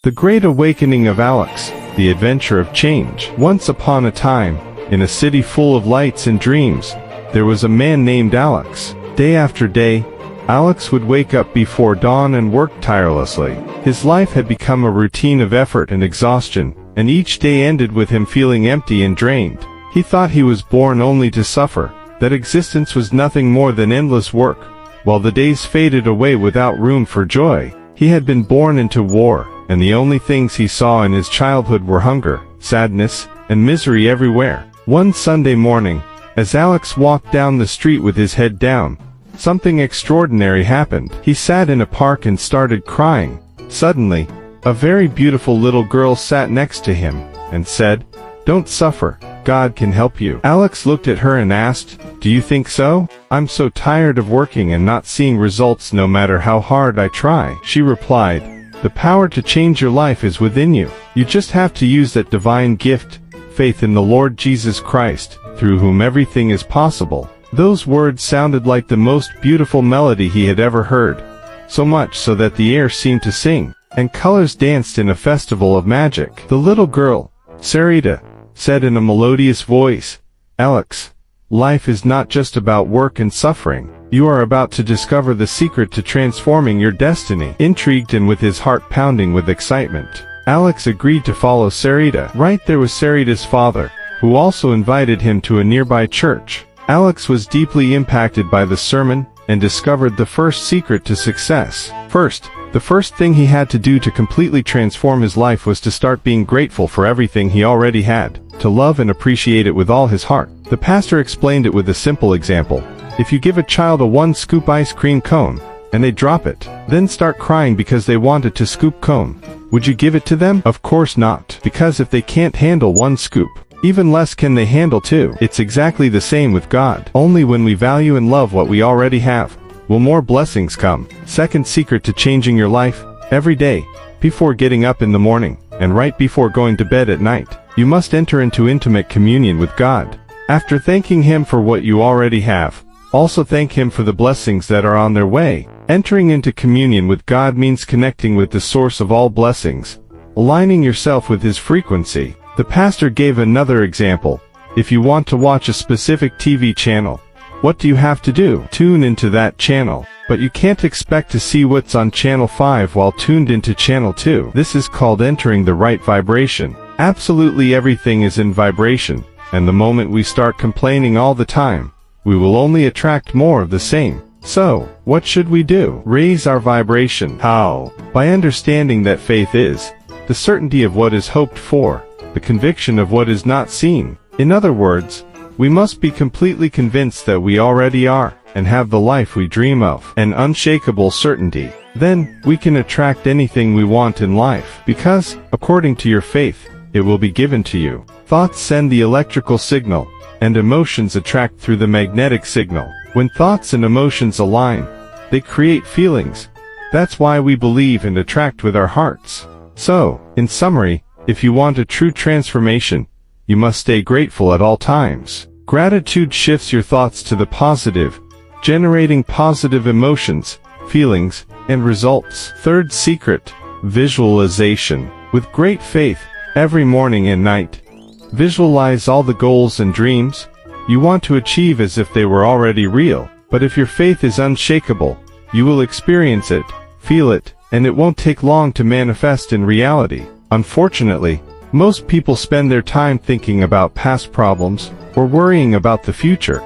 The Great Awakening of Alex, the adventure of change. Once upon a time, in a city full of lights and dreams, there was a man named Alex. Day after day, Alex would wake up before dawn and work tirelessly. His life had become a routine of effort and exhaustion, and each day ended with him feeling empty and drained. He thought he was born only to suffer, that existence was nothing more than endless work, while the days faded away without room for joy. He had been born into war, and the only things he saw in his childhood were hunger, sadness, and misery everywhere. One Sunday morning, as Alex walked down the street with his head down, something extraordinary happened. He sat in a park and started crying. Suddenly, a very beautiful little girl sat next to him, and said, "Don't suffer, God can help you." Alex looked at her and asked, "Do you think so? I'm so tired of working and not seeing results no matter how hard I try." She replied, "The power to change your life is within you. You just have to use that divine gift, faith in the Lord Jesus Christ, through whom everything is possible." Those words sounded like the most beautiful melody he had ever heard, so much so that the air seemed to sing, and colors danced in a festival of magic. The little girl, Sarita, said in a melodious voice, "Alex, life is not just about work and suffering. You are about to discover the secret to transforming your destiny." Intrigued and with his heart pounding with excitement, Alex agreed to follow Sarita. Right there was Sarita's father, who also invited him to a nearby church. Alex was deeply impacted by the sermon, and discovered the first secret to success. The first thing he had to do to completely transform his life was to start being grateful for everything he already had, to love and appreciate it with all his heart. The pastor explained it with a simple example. If you give a child a 1-scoop ice cream cone, and they drop it, then start crying because they want a 2-scoop cone, would you give it to them? Of course not, because if they can't handle 1 scoop, even less can they handle 2. It's exactly the same with God. Only when we value and love what we already have, will more blessings come. Second secret to changing your life: every day, before getting up in the morning, and right before going to bed at night, you must enter into intimate communion with God. After thanking Him for what you already have, also thank Him for the blessings that are on their way. Entering into communion with God means connecting with the source of all blessings, aligning yourself with His frequency. The pastor gave another example. If you want to watch a specific TV channel, what do you have to do? Tune into that channel. But you can't expect to see what's on channel 5 while tuned into channel 2. This is called entering the right vibration. Absolutely everything is in vibration, and the moment we start complaining all the time, we will only attract more of the same. So, what should we do? Raise our vibration. How? By understanding that faith is the certainty of what is hoped for, the conviction of what is not seen. In other words, we must be completely convinced that we already are, and have the life we dream of, an unshakable certainty. Then, we can attract anything we want in life, because, according to your faith, it will be given to you. Thoughts send the electrical signal, and emotions attract through the magnetic signal. When thoughts and emotions align, they create feelings. That's why we believe and attract with our hearts. So, in summary, if you want a true transformation, you must stay grateful at all times. Gratitude shifts your thoughts to the positive, generating positive emotions, feelings, and results. Third secret: visualization. With great faith, every morning and night, visualize all the goals and dreams you want to achieve as if they were already real. But if your faith is unshakable, you will experience it, feel it, and it won't take long to manifest in reality. Unfortunately, most people spend their time thinking about past problems, or worrying about the future.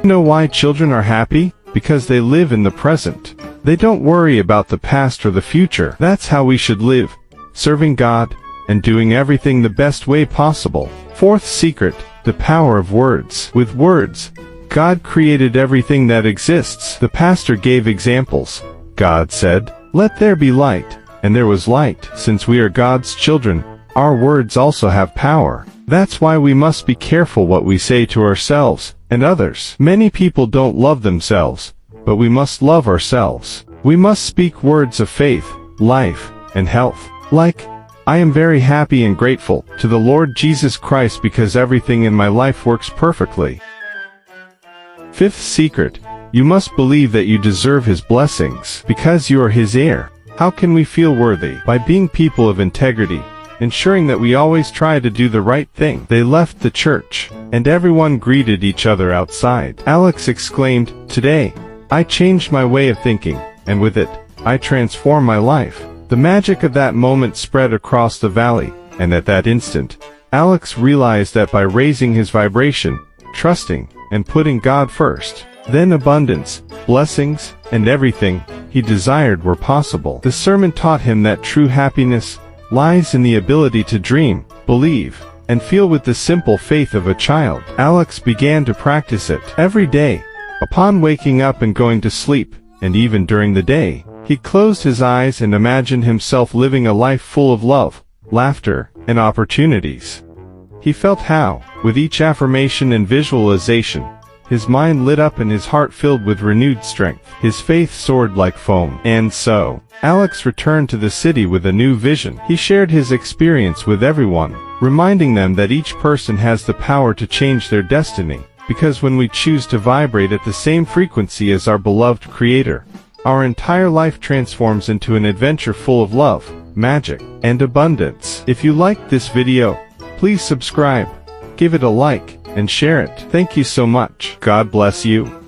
You know why children are happy? Because they live in the present. They don't worry about the past or the future. That's how we should live, serving God, and doing everything the best way possible. Fourth secret: the power of words. With words, God created everything that exists. The pastor gave examples. God said, "Let there be light," and there was light. Since we are God's children, our words also have power. That's why we must be careful what we say to ourselves and others. Many people don't love themselves, but we must love ourselves. We must speak words of faith, life, and health. Like, "I am very happy and grateful to the Lord Jesus Christ because everything in my life works perfectly." Fifth secret: you must believe that you deserve His blessings. Because you are His heir, How can we feel worthy? By being people of integrity, ensuring that we always try to do the right thing. They left the church, and everyone greeted each other outside. Alex exclaimed, "Today, I changed my way of thinking, and with it, I transformed my life." The magic of that moment spread across the valley, and at that instant, Alex realized that by raising his vibration, trusting, and putting God first, then abundance, blessings, and everything he desired were possible. The sermon taught him that true happiness lies in the ability to dream, believe, and feel with the simple faith of a child. Alex began to practice it every day. Upon waking up and going to sleep, and even during the day, he closed his eyes and imagined himself living a life full of love, laughter, and opportunities. He felt how, with each affirmation and visualization, his mind lit up and his heart filled with renewed strength. His faith soared like foam. And so, Alex returned to the city with a new vision. He shared his experience with everyone, reminding them that each person has the power to change their destiny, because when we choose to vibrate at the same frequency as our beloved Creator, our entire life transforms into an adventure full of love, magic, and abundance. If you liked this video, please subscribe, give it a like, and share it. Thank you so much. God bless you.